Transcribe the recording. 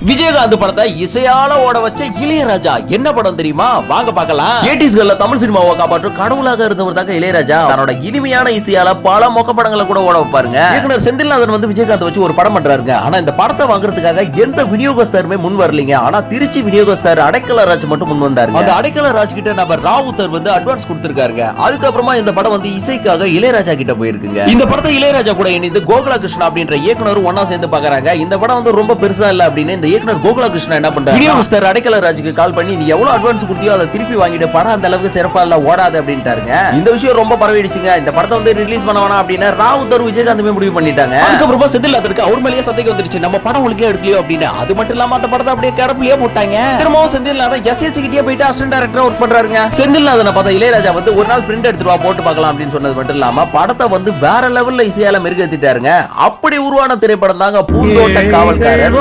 விஜயகாந்த் படத்தை இசையால ஓட வச்ச இளையராஜா என்ன படம் தெரியுமா? வாங்க பார்க்கலாம். 80ஸ்கள்ல தமிழ் சினிமாவை காப்பாற்றும் கடவுளாக இருந்தவர் தான் இளையராஜா. தன்னோட இனிமையான இசையால பல மொக்க படங்களை கூட ஓட வைப்பாருங்க. இயக்குனர் செந்தில்நாதன் வந்து விஜயகாந்த் வச்சு ஒரு படம் பண்றாருங்க. ஆனா இந்த படத்தை வாங்குறதுக்காக எந்த விநியோகஸ்தருமே முன் வரலீங்க. ஆனா திருச்சி விநியோகஸ்தர் அடைக்கல ராஜ் மட்டும் முன் வந்தாருங்க. அந்த அடைக்கல ராஜ் கிட்ட நம்ம ராவுத்தர் வந்து அட்வான்ஸ் கொடுத்திருக்காருங்க. அதுக்கப்புறமா இந்த படம் வந்து இசைக்காக இளையராஜா கிட்ட போயிருக்குங்க. இந்த படத்தை இளையராஜா கூட இணைந்து கோகுலா கிருஷ்ணா அப்படின்ற இயக்குனர் ஒன்னா சேர்ந்து பாக்குறாங்க. இந்த படம் வந்து ரொம்ப பெருசா இல்ல அப்படின்னு இந்த இயக்குனர் கோகுலா கிருஷ்ணா என்ன பண்றாரு, விநியோகஸ்தர் அடைக்கல ராஜுக்கு கால் பண்ணி நீ எவ்வளவு அட்வான்ஸ் கொடுத்தியோ அதை திருப்பி வாங்கிட்டு படம் அந்த அளவுக்கு சிறப்பா இல்ல ஓடாது அப்படின்ட்டாருங்க. இந்த விஷயம் ரொம்ப பரவிடுச்சுங்க. இந்த படத்தை வந்து ரிலீஸ் பண்ண வேணாம் அப்படின்னு ராவுத்தர் விஜயகாந்துமே முடிவு பண்ணிட்டாங்க. அதுக்கப்புறமா செந்தில்நாதனுக்கு அவர் மேலேயே சந்தேகம் வந்துருச்சு, நம்ம படம் ஒழுங்கா எடுக்கலையோ அப்படின்னு. அது மட்டும் இல்லாம அந்த படத்தை அப்படியே கரப்லயே போட்டாங்க. திரும்பவும் செந்தில்நாதன் எஸ்எஸ்சி கிட்டே போயிட்டு அசிஸ்டன்ட் டைரக்டரா ஒர்க் பண்றாருங்க. செந்தில்நாதனை பார்த்தா இளையராஜா வந்து ஒரு நாள் பிரிண்ட் எடுத்துட்டு வா போட்டு பார்க்கலாம் அப்படின்னு சொன்னது மட்டும் இல்லாம படத்தை வந்து வேற லெவல்ல இசையால மெருகேத்திட்டாருங்க. அப்படி உருவான திரைப்படம் தாங்க பூந்தோட்ட காவல்காரன்.